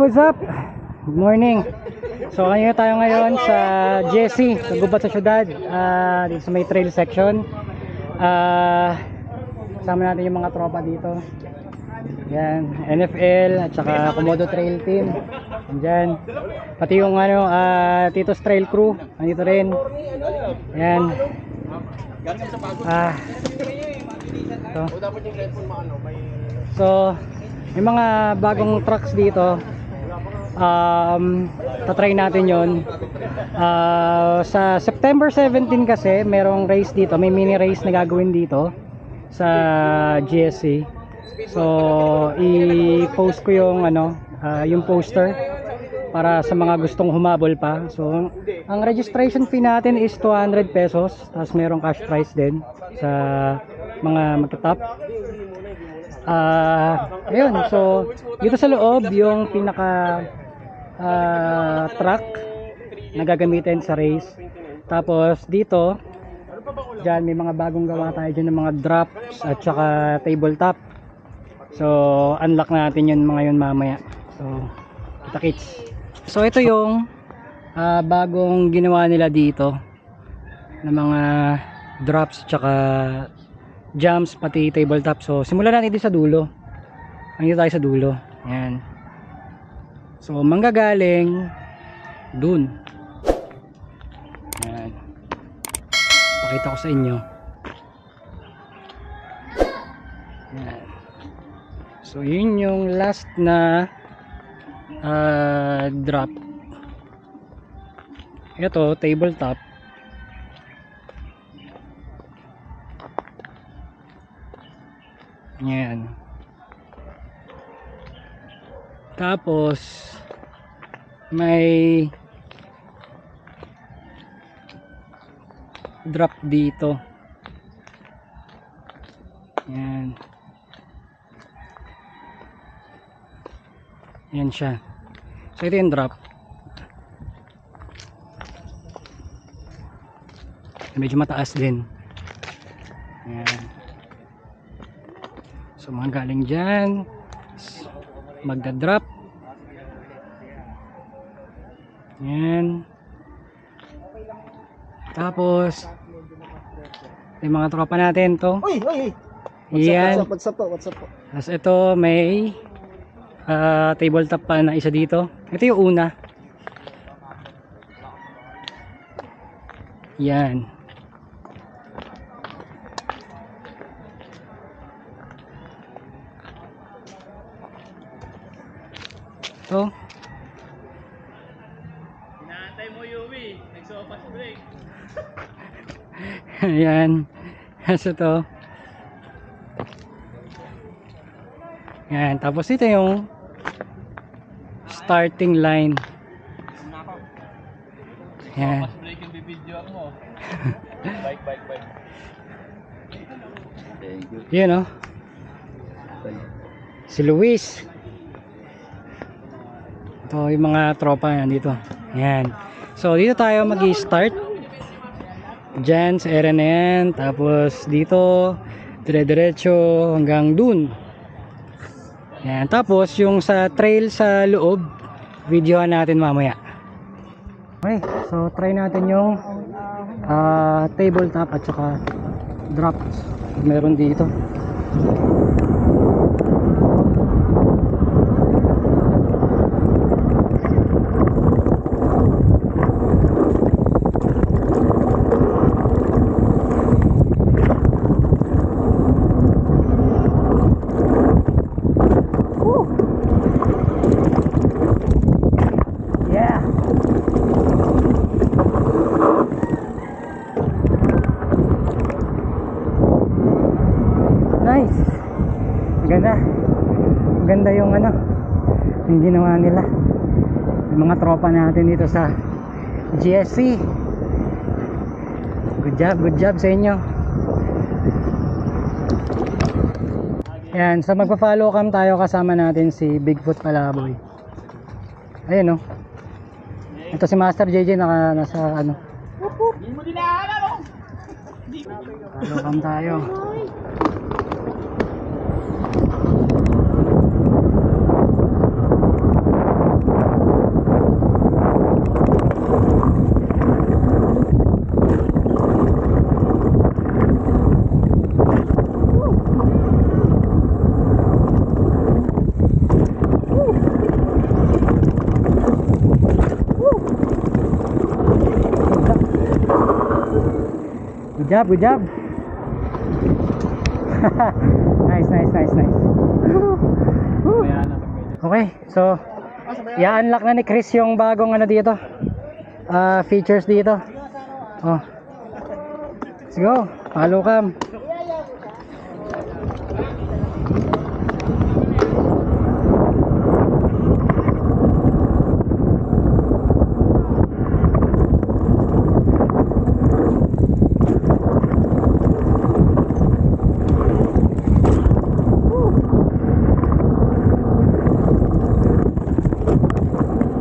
what's up? Good morning. So kanina tayo ngayon sa GSC, sa Gubat sa Syudad, dito sa may trail section. Kasama natin yung mga tropa dito. Yan, NFL at saka Komodo Trail Team. Andyan. Pati yung Tito's Trail Crew, nandito rin. Yan. So may mga bagong trucks dito. Tatry natin yon. Sa September 17 kasi merong race dito, may mini race na gagawin dito sa GSC. So i-post ko yung yung poster para sa mga gustong humabol pa. So ang registration fee natin is 200 pesos, tapos merong cash prize din sa mga magta-top. Ayun, so dito sa loob yung pinaka truck na gagamitin sa race. Tapos dito dyan may mga bagong gawa tayo dyan ng mga drops at saka tabletop. So unlock natin yun mga yun mamaya. So kita-kits. So ito yung bagong ginawa nila dito na mga drops at saka jumps pati tabletop. So simulan natin dito sa dulo. Nandito tayo sa dulo. Ayan. So manggagaling dun. Ayan. Pakita ko sa inyo. Ayan. So yun yung last na drop. Ito tabletop. Ayan. Tapos may drop dito. Ayan. Ayan siya. So ito yung drop. Medyo mataas din. Ayan. So mga galing dyan magdadrop. Yan. Tapos yung mga tropa natin to. Yan. What's up? Tapos ito may tabletop pa na isa dito. Ito yung una. Yan. So, inaantay mo Yumi, nagsopas break. ayan. So to. Ayan, tapos ito yung starting line. Ayan. Sopas break yung bibidyo mo. Bike. Thank you. Yun, oh. Si Luis. Ito yung mga tropa nandito. Ayan. So dito tayo mag-i-start. Diyan sa area na yan. Tapos dito dire-diretso hanggang dun. Ayan. Tapos yung sa trail sa loob, videohan natin mamaya. Okay. So try natin yung tabletop at saka drops. Meron dito. Nice. Ganda yung yung ginawa nila. Yung mga tropa natin dito sa GSC. Good job sa inyo. Yan, so magpa-follow cam tayo, kasama natin si Bigfoot Palaboy. Ayun, oh. Ito si Master JJ nasa Hindi mo dinaanan mo. Follow cam tayo. Good job, good job. Nice, nice, nice, nice. Okay, so i-unlock na ni Chris yung bagong ano dito. Features dito. Oh. Let's go. Follow cam.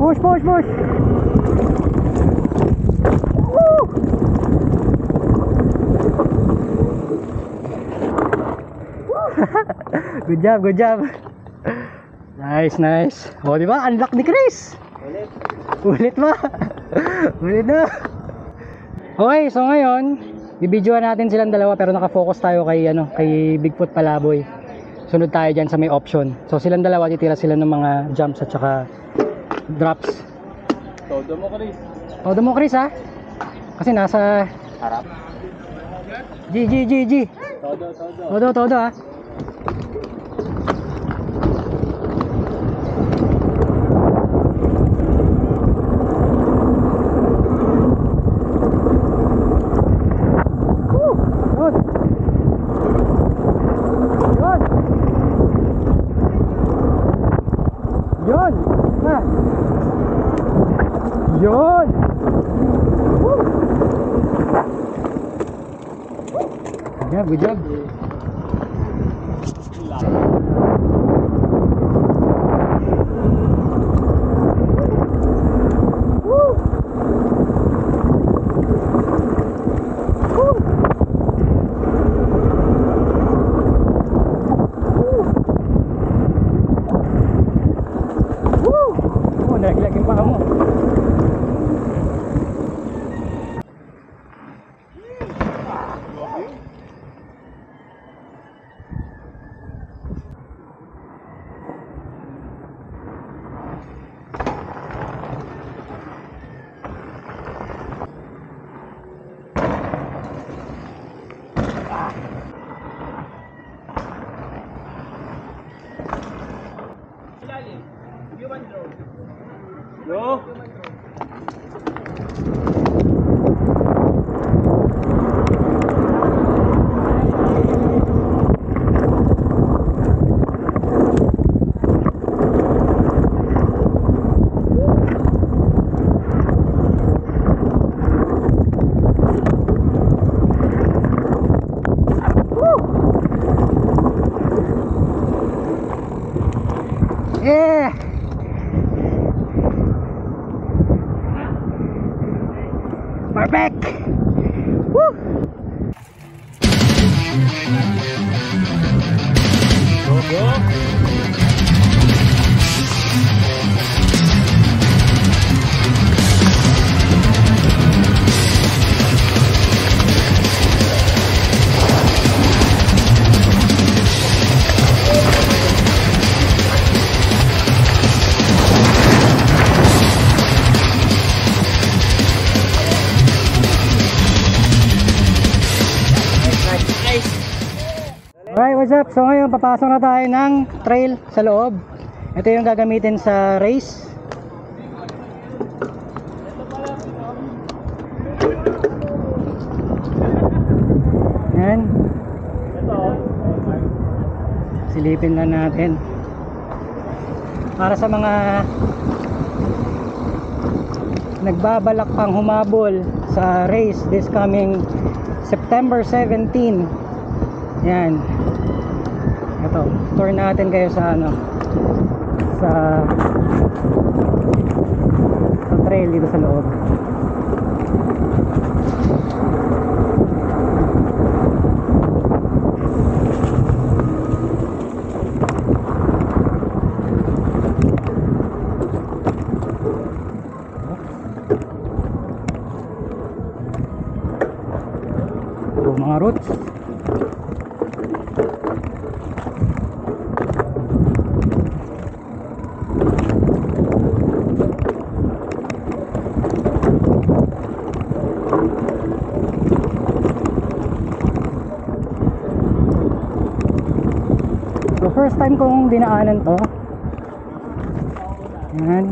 Push, push, push. Woo! Good job, good job. Nice, nice. O, di ba? Unlock ni Chris. Ulit. Ulit ba? Ulit na. Okay, so ngayon, bibidyoan natin silang dalawa pero nakafocus tayo kay kay Bigfoot Palaboy. Sunod tayo diyan sa may option. So silang dalawa titira sila ng mga jumps at saka drops. Todo mo, Chris. Todo mo, Chris, ha? Kasi nasa Harap. G. Todo. Todo, ha? Yun! Woo! Good job, good job. Woo! Woo! Woo! Oh, nalaglag yung paa mo. Yo. Yeah! Perfect! Woo! Go. Alright, what's up? So ngayon papasok na tayo ng trail sa loob. Ito yung gagamitin sa race. Yan. Silipin lang natin. Para sa mga nagbabalak pang humabol sa race this coming September 17. Yan. Ito, tour natin kayo sa sa trail dito sa loob. Mga routes. So first time kong dinaanan to. Yan.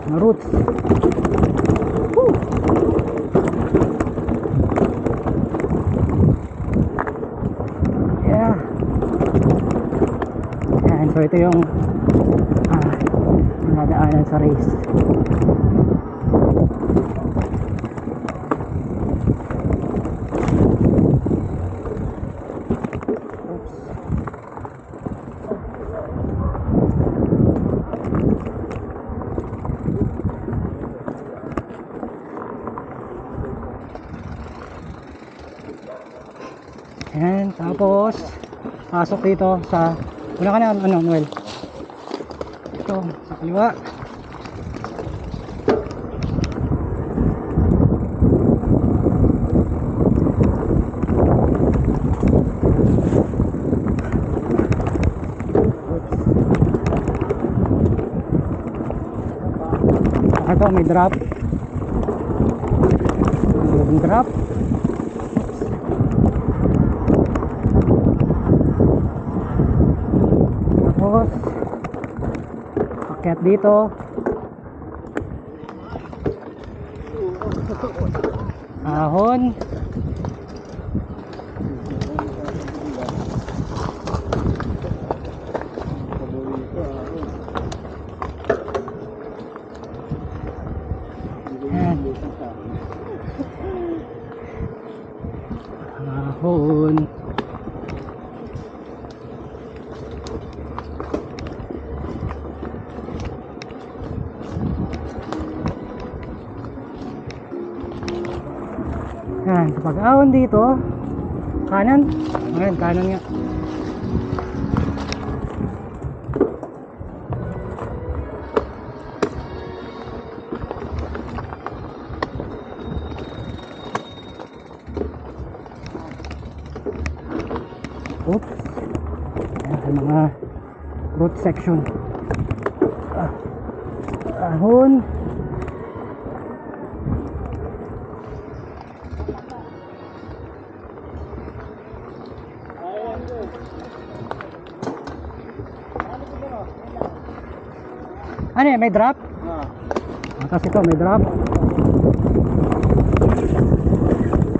Mga roots. Woo! Yeah. Yan, so ito yung nadaanan sa race. Yan, tapos pasok dito sa wala ka na ano, Noel. Ito, sa kaliwa. Ito, may drop. May drop. Tapos akyat dito. Ahon. Ahon. Yan, sa pag-ahon dito, kanan. Ayan, kanan nga. Oops. Ayan, sa mga root section. Ahon. Ano yan, may drop? Tapos ito, may drop.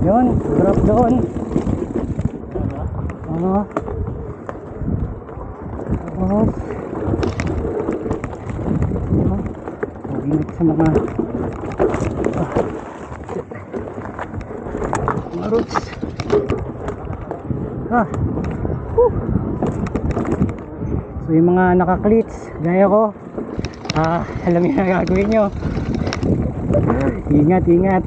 Yun, drop doon. Tapos ingat sa mga roots. So yung mga naka-cleats gaya ko, alam niyo na gagawin nyo. Ingat, ingat.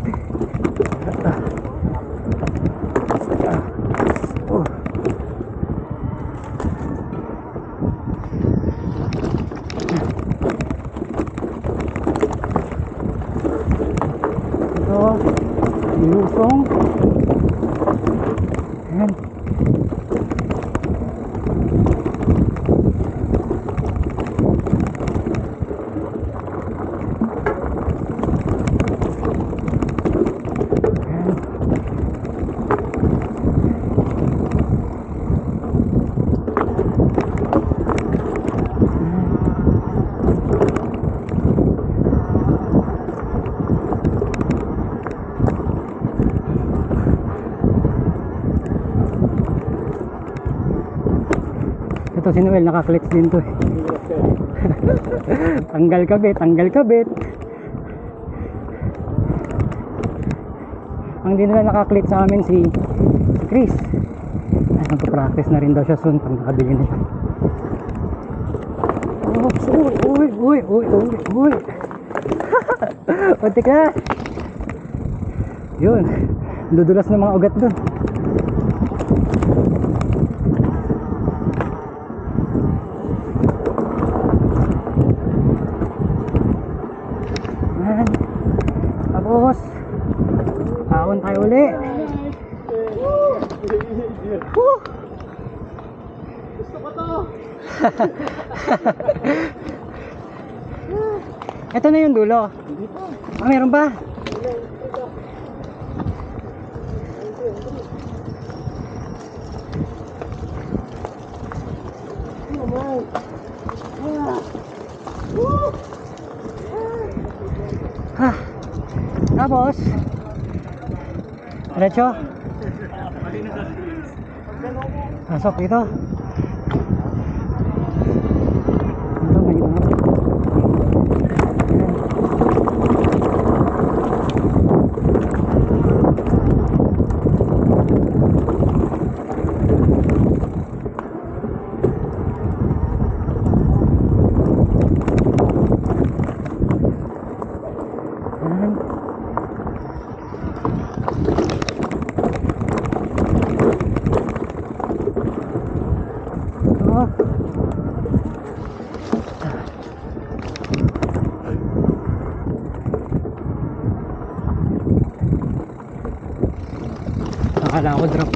Ito, ilusong. Ayan. Ito si Noel, naka-clutch din to eh. Tanggal kabit, tanggal kabit. Ang din na naka-clutch sa amin si Chris. Ay, magpa-practice na rin daw siya soon pag nakabili na siya. Oops, uy. Puntik na. Yun, dudulas ng mga ugat dun. Tapos ahon tayo uli. Gusto ko to. Ito na yung dulo. Meron ba? Tapos diretso. Pasok dito. Ito may ito. Akala ko drop.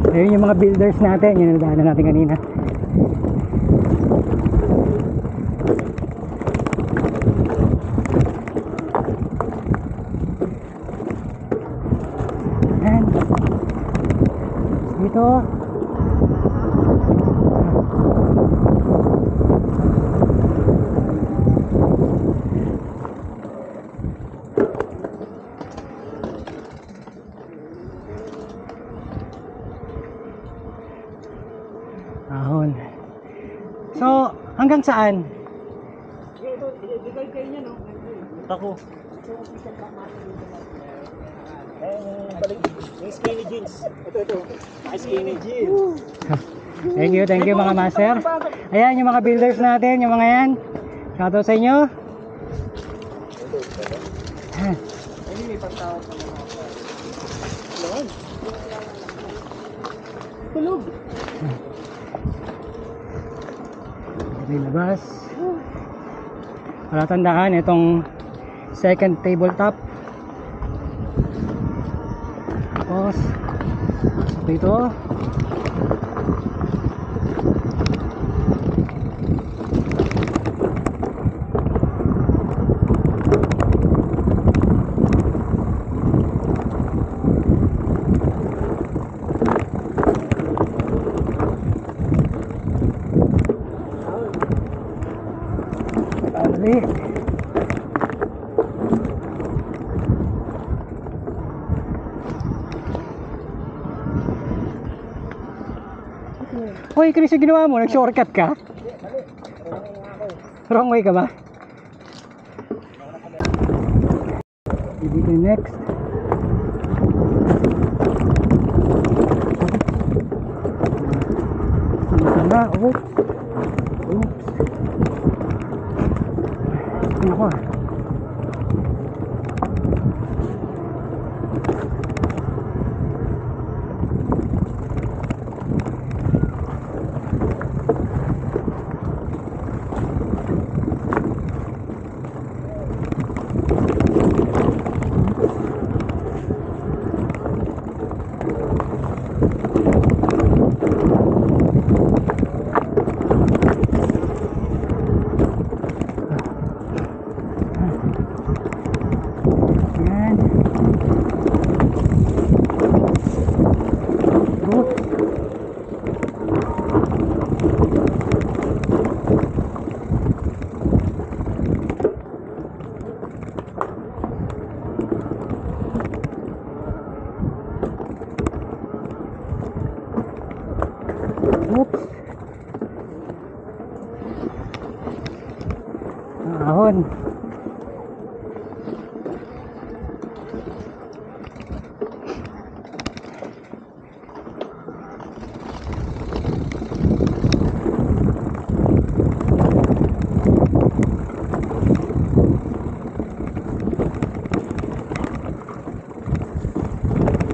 Ayun yung mga builders natin, yung nadaanan natin kanina. Ayan. Dito. Ahon. So, hanggang saan? Ako. Yung skinny jeans. Ito. Skinny jeans. Thank you mga master. Ayan yung mga builders natin, yung mga yan. Shoutout sa inyo. Ayan. Ay, may pagtawag pa naman. Tulog. May labas. Para tandaan itong second tabletop. Tapos dito. Dali. Hoy, Chris, yung ginawa mo? Nag-shortcut ka? Wrong way ka ba? Dito next. Sana, oops. Oops. Ako ah. Oops. Ahon.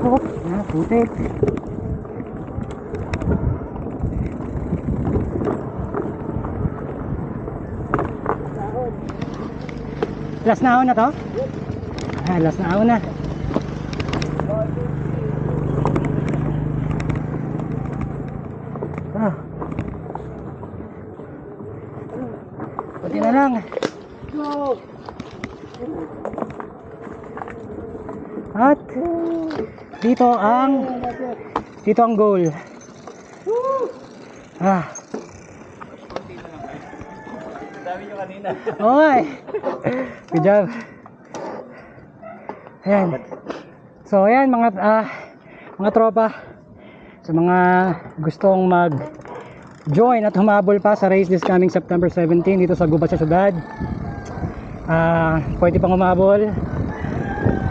Oops, putik. Last na ahon na to? Last na ahon na. lang. At dito ang goal. Dami nyo kanina. Okay. Good job. Ayan. So ayan mga tropa, sa mga gustong mag-join at humabol pa sa race this coming September 17 dito sa Gubat sa Syudad, pwede pang humabol.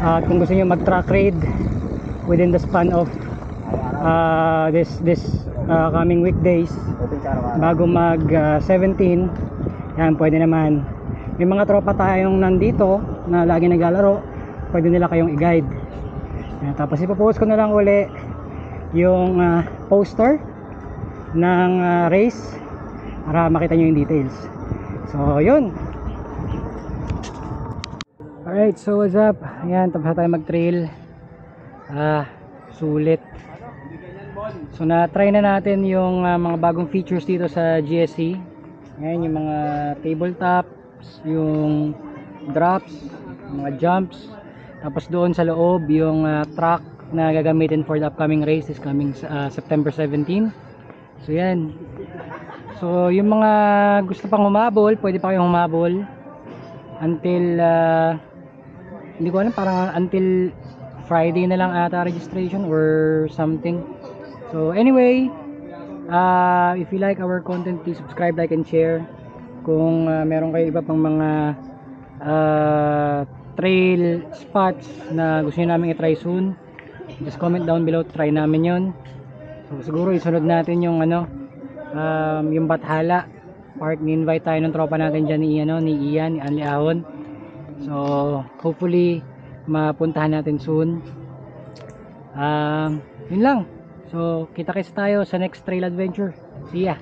At kung gusto niyo mag-track raid within the span of this coming weekdays bago mag 17, yan, pwede naman. May mga tropa tayong nandito na lagi naglalaro, pwede nila kayong i-guide. Yan, tapos ipopost ko na lang uli yung poster ng race para makita nyo yung details. So yun. Alright, so what's up? Ayan, tapos na tayo mag-trail. Sulit. So na-try na natin yung mga bagong features dito sa GSC. Ayan, yung mga tabletops, yung drops, mga jumps. Tapos doon sa loob, yung track na gagamitin for the upcoming race is coming September 17. So yan. So yung mga gusto pang humabol, pwede pa kayong humabol until hindi ko alam, parang until Friday na lang ata registration or something. So anyway, if you like our content, please subscribe, like, and share. Kung meron kayo iba pang mga trail spots na gusto nyo namin i-try soon, just comment down below, try namin yon. So siguro isunod natin yung yung Bathala Park. Ni-invite tayo ng tropa natin dyan ni Ian, ni Anli Ahon. So hopefully mapuntahan natin soon. Yun lang. So kita-kits tayo sa next trail adventure. See ya.